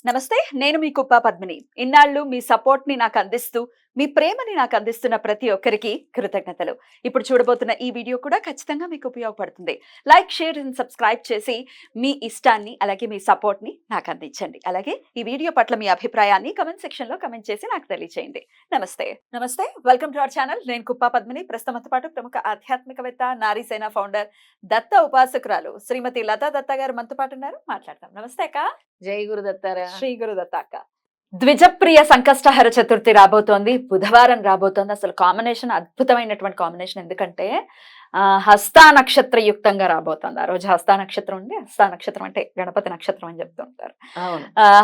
నమస్తే, నేను మీ కుప్ప పద్మిని. ఇన్నాళ్ళు మీ సపోర్ట్‌ని నాకు అందిస్తూ, మీ ప్రేమని నాకు అందిస్తున్న ప్రతి ఒక్కరికి కృతజ్ఞతలు. ఇప్పుడు చూడబోతున్న ఈ వీడియో కూడా ఖచ్చితంగా మీకు ఉపయోగపడుతుంది. లైక్, షేర్ అండ్ సబ్స్క్రైబ్ చేసి మీ ఇష్టాన్ని అలాగే మీ సపోర్ట్‌ని నాకు అందించండి. అలాగే ఈ వీడియో పట్ల మీ అభిప్రాయాన్ని కామెంట్ సెక్షన్‌లో కామెంట్ చేసి నాకు తెలియజేయండి. నమస్తే. Welcome to our channel. నేను కుప్ప పద్మిని. ప్రస్తుతంతో పాటు ప్రముఖ ఆధ్యాత్మికవేత్త, నారీసేన ఫౌండర్, దత్త ఉపాసకురాలు శ్రీమతి లతా దత్త గారు మనతో పాటు ఉన్నారు. మాట్లాడతాం. నమస్తే అక్క. జై గురుదత్తారా. శ్రీ గురుదత్త అక్క. ద్విజప్రియ సంకష్టహర చతుర్థి రాబోతోంది, బుధవారం రాబోతోంది. అసలు కాంబినేషన్ అద్భుతమైనటువంటి కాంబినేషన్. ఎందుకంటే హస్తా నక్షత్ర యుక్తంగా రాబోతోంది. ఆ రోజు హస్తా నక్షత్రం ఉంది. హస్తా నక్షత్రం అంటే గణపతి నక్షత్రం అని చెప్తూ ఉంటారు.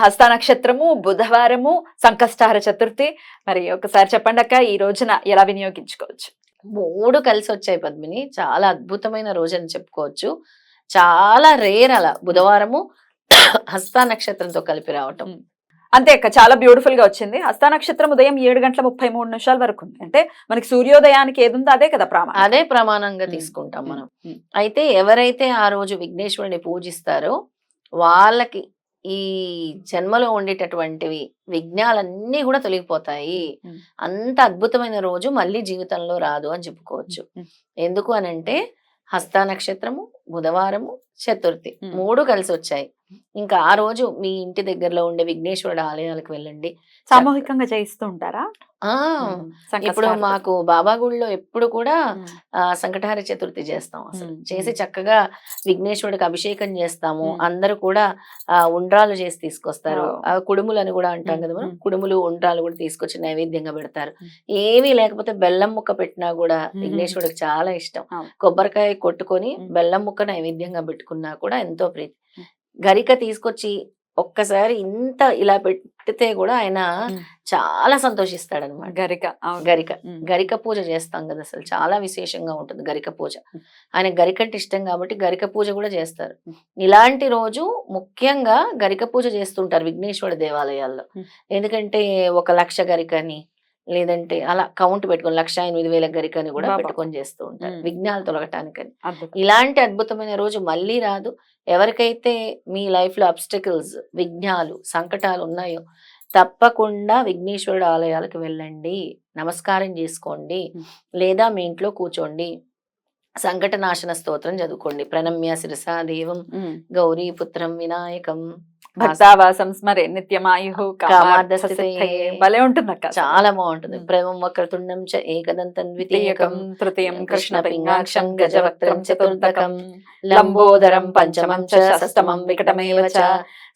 హస్తా నక్షత్రము, బుధవారము, సంకష్టహర చతుర్థి. మరి ఒకసారి చెప్పండి అక్క, ఈ రోజున ఎలా వినియోగించుకోవచ్చు? 3 కలిసి వచ్చాయి పద్మిని. చాలా అద్భుతమైన రోజు అని చెప్పుకోవచ్చు. చాలా రేర్ అలా బుధవారము హస్తా నక్షత్రంతో కలిపి రావటం. అంతే అక్క, చాలా బ్యూటిఫుల్ గా వచ్చింది. హస్తా నక్షత్రం ఉదయం 7:33 వరకు ఉంది. అంటే మనకి సూర్యోదయానికి ఏది ఉందో అదే కదా ప్రమాణం. అదే ప్రమాణంగా తీసుకుంటాం మనం. అయితే ఎవరైతే ఆ రోజు విఘ్నేశ్వరుని పూజిస్తారో వాళ్ళకి ఈ జన్మలో ఉండేటటువంటివి విఘ్నాలన్నీ కూడా తొలగిపోతాయి. అంత అద్భుతమైన రోజు మళ్ళీ జీవితంలో రాదు అని చెప్పుకోవచ్చు. ఎందుకు అనంటే హస్తా నక్షత్రము, బుధవారము, చతుర్థి 3 కలిసి వచ్చాయి. ఇంకా ఆ రోజు మీ ఇంటి దగ్గరలో ఉండే విఘ్నేశ్వరుడు ఆలయాలకు వెళ్ళండి. సామూహికంగా చేయిస్తూ ఉంటారా? ఇప్పుడు మాకు బాబా గుడిలో ఎప్పుడు కూడా సంకటహార చతుర్థి చేస్తాం. అసలు చేసి చక్కగా విఘ్నేశ్వరుడికి అభిషేకం చేస్తాము. అందరూ కూడా ఉండ్రాలు చేసి తీసుకొస్తారు. కుడుములు అని కూడా అంటాం కదా మనం. కుడుములు, ఉండ్రాలు కూడా తీసుకొచ్చి నైవేద్యంగా పెడతారు. ఏమీ లేకపోతే బెల్లం ముక్క పెట్టినా కూడా విఘ్నేశ్వరుడికి చాలా ఇష్టం. కొబ్బరికాయ కొట్టుకొని బెల్లం ముక్క నైవేద్యంగా పెట్టుకున్నా కూడా ఎంతో ప్రీతి. గరిక తీసుకొచ్చి ఒక్కసారి ఇంత ఇలా పెట్టితే కూడా ఆయన చాలా సంతోషిస్తాడు అనమాట. గరిక పూజ చేస్తాం కదా, అసలు చాలా విశేషంగా ఉంటుంది గరిక పూజ. ఆయన గరిక అంటే ఇష్టం కాబట్టి గరిక పూజ కూడా చేస్తారు. ఇలాంటి రోజు ముఖ్యంగా గరిక పూజ చేస్తుంటారు విఘ్నేశ్వర దేవాలయాల్లో. ఎందుకంటే 1,00,000 గరికని, లేదంటే అలా కౌంట్ పెట్టుకొని 1,08,000 గరికని కూడా పెట్టుకొని చేస్తూ ఉంటారు విఘ్నాలు తొలగటానికని. ఇలాంటి అద్భుతమైన రోజు మళ్ళీ రాదు. ఎవరికైతే మీ లైఫ్ లో అబ్స్టకిల్స్, విఘ్నాలు, సంకటాలు ఉన్నాయో తప్పకుండా విఘ్నేశ్వరుడు ఆలయాలకు వెళ్ళండి, నమస్కారం చేసుకోండి, లేదా మీ ఇంట్లో కూర్చోండి, సంకట నాశన స్తోత్రం చదువుకోండి. ప్రణమ్య శిరసా దేవం గౌరీ పుత్రం వినాయకం భక్తావాసం స్మరే నిత్యమాయు భలే ఉంటుంది అక్క, చాలా బాగుంటుంది. ప్రేమం వక్రతుండం చ ఏకదంతం ద్వితీయకం తృతీయం కృష్ణ పింగాక్షం గజవక్త్రం చతుర్థకం లంబోదరం పంచమం చ షష్టమం వికటమేవ చ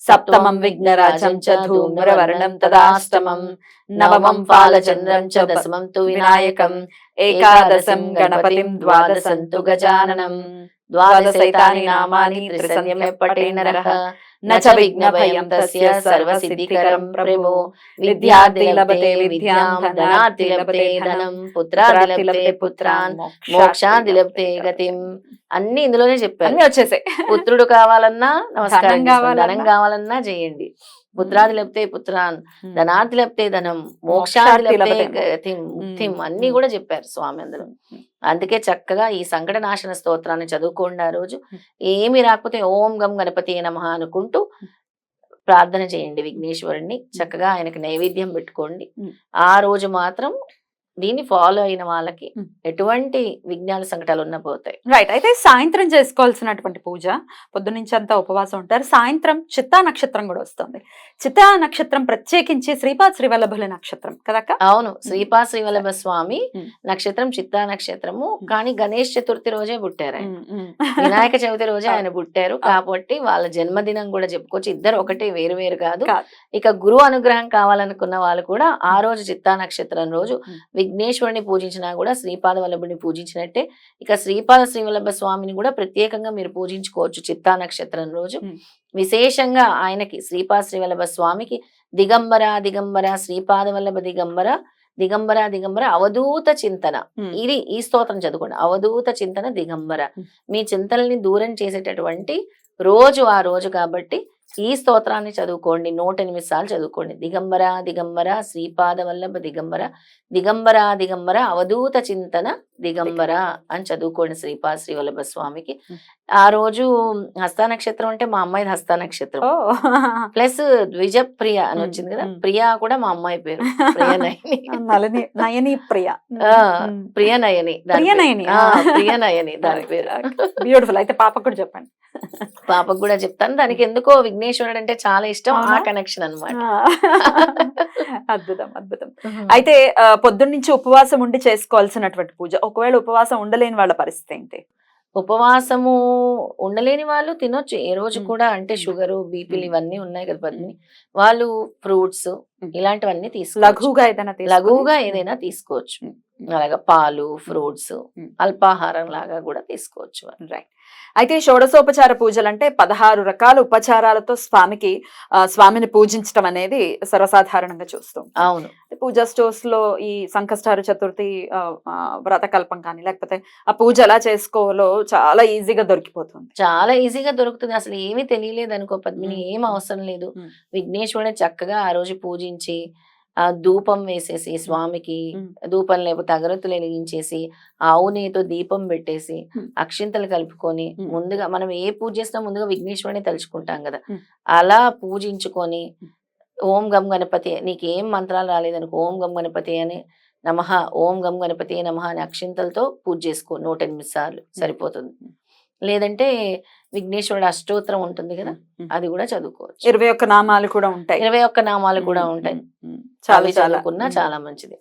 సప్తమం విఘ్నరాజం చ ధూమ్రవర్ణం తదాష్టమం నవమం ఫాలచంద్రం చ దశమం తు వినాయకం ఏకాదశం గణపతిం ద్వాదశం తు గజాననం ద్వాదశైతాని నామాని త్రిసంధ్యమే పఠే నరః నచ విఘ్నభయం తస్య సర్వసిద్ధికరం ప్రభో విద్యార్థి లభతే విద్యాం ధనార్థి లభతే ధనం పుత్రార్థి లభతే పుత్రాన్ మోక్షార్థి లభతే గతిం. అన్ని ఇందులోనే చెప్పారు. అన్ని వచ్చేసాయి. పుత్రుడు కావాలన్నా నమస్కారం, ధనం కావాలన్నా చేయండి. పుత్రాది లభితే పుత్రాన్, ధనార్థి లభితే ధనం, మోక్షాది లభితే గతిం, ముక్తిం అన్ని కూడా చెప్పారు స్వామి అందులో. అందుకే చక్కగా ఈ సంకట నాశన స్తోత్రాన్ని చదువుకోండి. ఆ రోజు ఏమి రాకపోతే ఓం గం గణపతి నమః అనుకుంటూ ప్రార్థన చేయండి విఘ్నేశ్వరుణ్ణి. చక్కగా ఆయనకి నైవేద్యం పెట్టుకోండి. ఆ రోజు మాత్రం దీన్ని ఫాలో అయిన వాళ్ళకి ఎటువంటి విజ్ఞాన సంకటాలు ఉన్నా పోతాయి. రైట్. అయితే సాయంత్రం చేసుకోవాల్సినటువంటి పూజ, పొద్దునుంచి అంతా ఉపవాసం ఉంటారు. సాయంత్రం చిత్తా నక్షత్రం కూడా వస్తుంది. చిత్తా నక్షత్రం ప్రత్యేకించి శ్రీపాద శ్రీవల్లభుల నక్షత్రం కదక్క? అవును, శ్రీపాద శ్రీవల్లభ స్వామి నక్షత్రం చిత్తా నక్షత్రము. కానీ గణేష్ చతుర్థి రోజే పుట్టారు ఆయన, వినాయక చవితి రోజే ఆయన పుట్టారు. కాబట్టి వాళ్ళ జన్మదినం కూడా చెప్పుకోవచ్చు. ఇద్దరు ఒకటే, వేరు వేరు కాదు. ఇక గురువు అనుగ్రహం కావాలనుకున్న వాళ్ళు కూడా ఆ రోజు చిత్తా నక్షత్రం రోజు విఘ్నేశ్వరుని పూజించినా కూడా శ్రీపాద వల్లభుని పూజించినట్టే. ఇక శ్రీపాద శ్రీవల్లభ స్వామిని కూడా ప్రత్యేకంగా మీరు పూజించుకోవచ్చు చిత్తా నక్షత్రం రోజు. విశేషంగా ఆయనకి శ్రీపాద శ్రీవల్లభ స్వామికి దిగంబర దిగంబర శ్రీపాద వల్లభ దిగంబర దిగంబర దిగంబర అవధూత చింతన, ఇది ఈ స్తోత్రం చదువుకోండి. అవధూత చింతన దిగంబర, మీ చింతనల్ని దూరం చేసేటటువంటి రోజు ఆ రోజు కాబట్టి ఈ స్తోత్రాన్ని చదువుకోండి, 108 సార్లు చదువుకోండి. దిగంబర దిగంబర శ్రీపాద వల్లభ దిగంబర, దిగంబర దిగంబర అవధూత చింతన దిగంబర అని చదువుకోండి శ్రీపాద శ్రీవల్లభ స్వామికి. ఆ రోజు హస్త నక్షత్రం అంటే మా అమ్మాయిది హస్త నక్షత్రం, ప్లస్ ద్విజ ప్రియ అని వచ్చింది కదా, ప్రియా కూడా మా అమ్మాయి పేరు, ప్రియనయని. నయని ప్రియ, ప్రియనయని, ప్రియనయని దాని పేరు. బ్యూటిఫుల్. అయితే పాపకు కూడా చెప్పండి. పాపకు కూడా చెప్తాను. దానికి ఎందుకో విఘ్నేశ్వరుడు అంటే చాలా ఇష్టం, ఆ కనెక్షన్ అన్నమాట. అద్భుతం అద్భుతం. అయితే పొద్దున్న నుంచి ఉపవాసం ఉండి చేసుకోవాల్సినటువంటి పూజ, ఒకవేళ ఉపవాసం ఉండలేని వాళ్ళ పరిస్థితి ఏంటి? ఉపవాసము ఉండలేని వాళ్ళు తినొచ్చు ఏ రోజు కూడా, అంటే షుగర్ బీపీలు ఇవన్నీ ఉన్నాయి కదా పద్మిని, వాళ్ళు ఫ్రూట్స్ ఇలాంటివన్నీ తీసుకోవచ్చు, లఘువుగా ఏదైనా తీసుకోవచ్చు. అలాగా పాలు, ఫ్రూట్స్, అల్పాహారం లాగా కూడా తీసుకోవచ్చు. రైట్. అయితే షోడశోపచార పూజలు అంటే 16 రకాల ఉపచారాలతో స్వామిని పూజించడం అనేది సర్వసాధారణంగా చూస్తాం. అవును. పూజా స్టోర్స్ లో ఈ సంకష్టహార చతుర్థి వ్రతకల్పం కానీ లేకపోతే ఆ పూజ ఎలా చేసుకోవాలో చాలా ఈజీగా దొరికిపోతుంది. చాలా ఈజీగా దొరుకుతుంది. అసలు ఏమీ తెలియలేదు అనుకో పద్మిని, ఏం అవసరం లేదు. విఘ్నేశ్వరుని చక్కగా ఆ రోజు పూజించి ధూపం వేసేసి స్వామికి, ధూపం లేకపోతే అగరత్తులు వెలిగించేసి ఆవు నెయ్యితో దీపం పెట్టేసి అక్షింతలు కలుపుకొని, ముందుగా మనం ఏ పూజ చేసినా ముందుగా విఘ్నేశ్వరుని తలుచుకుంటాం కదా, అలా పూజించుకొని ఓం గం గణపతి, నీకు ఏం మంత్రాలు రాలేదనుకో ఓం గం గణపతి అని నమః, ఓం గం గణపతి నమః అని అక్షింతలతో పూజ చేసుకో 108 సార్లు సరిపోతుంది. లేదంటే విఘ్నేశ్వరుడు అష్టోత్తరం ఉంటుంది కదా, అది కూడా చదువుకోవచ్చు. 21 నామాలు కూడా ఉంటాయి. 21 నామాలు కూడా ఉంటాయి. చాలా చదువుకున్నా చాలా మంచిది.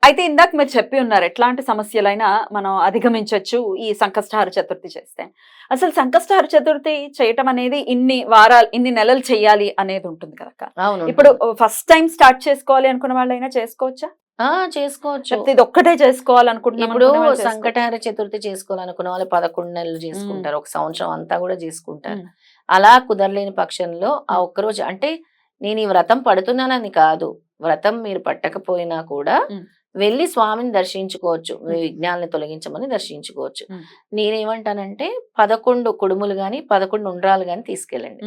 అయితే ఇందాక మీరు చెప్పి ఉన్నారు ఎట్లాంటి సమస్యలైనా మనం అధిగమించవచ్చు ఈ సంకష్టహార చతుర్థి చేస్తే. అసలు సంకష్టహార చతుర్థి చేయటం అనేది ఇన్ని నెలలు చెయ్యాలి అనేది ఉంటుంది కదా. అవును. ఇప్పుడు ఫస్ట్ టైం స్టార్ట్ చేసుకోవాలి అనుకున్న వాళ్ళైనా చేసుకోవచ్చా? చేసుకోవచ్చు. ఇది ఒక్కటే చేసుకోవాలనుకుంటున్నాం. ఇప్పుడు సంకటహార చతుర్థి చేసుకోవాలనుకున్న వాళ్ళు 11 నెలలు చేసుకుంటారు, ఒక సంవత్సరం అంతా కూడా చేసుకుంటారు. అలా కుదరలేని పక్షంలో ఆ ఒక్కరోజు, అంటే నేను ఈ వ్రతం పడుతున్నానని కాదు, వ్రతం మీరు పట్టకపోయినా కూడా వెళ్ళి స్వామిని దర్శించుకోవచ్చు, మీ విఘ్నాలను తొలగించమని దర్శించుకోవచ్చు. నేనేమంటానంటే 11 కుడుములు గాని 11 ఉండ్రాలు గాని తీసుకెళ్ళండి,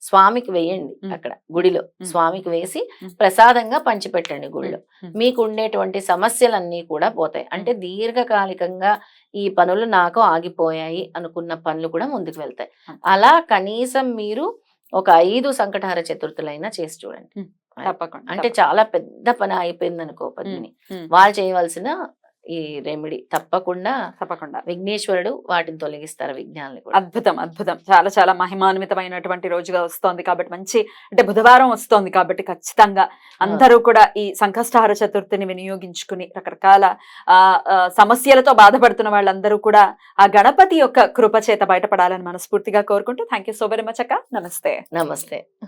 స్వామికి వేయండి, అక్కడ గుడిలో స్వామికి వేసి ప్రసాదంగా పంచిపెట్టండి గుడిలో. మీకు ఉండేటువంటి సమస్యలన్నీ కూడా పోతాయి. అంటే దీర్ఘకాలికంగా ఈ పనులు నాకు ఆగిపోయాయి అనుకున్న పనులు కూడా ముందుకు వెళ్తాయి. అలా కనీసం మీరు ఒక 5 సంకటహార చతుర్థులైనా చేసి చూడండి. అంటే చాలా పెద్ద పని అయిపోయింది అనుకో పద్మిని, వాళ్ళు చేయవలసిన ఈ రెమెడీ తప్పకుండా విఘ్నేశ్వరుడు వాటిని తొలగిస్తారు, విఘ్నాలని కూడా. అద్భుతం అద్భుతం. చాలా చాలా మహిమాన్వితమైనటువంటి రోజుగా వస్తోంది కాబట్టి, మంచి అంటే బుధవారం వస్తోంది కాబట్టి ఖచ్చితంగా అందరూ కూడా ఈ సంకష్టహార చతుర్థిని వినియోగించుకుని రకరకాల సమస్యలతో బాధపడుతున్న వాళ్ళందరూ కూడా ఆ గణపతి యొక్క కృప చేత బయటపడాలని మనస్ఫూర్తిగా కోరుకుంటూ thank you so very much అక్క. నమస్తే. నమస్తే.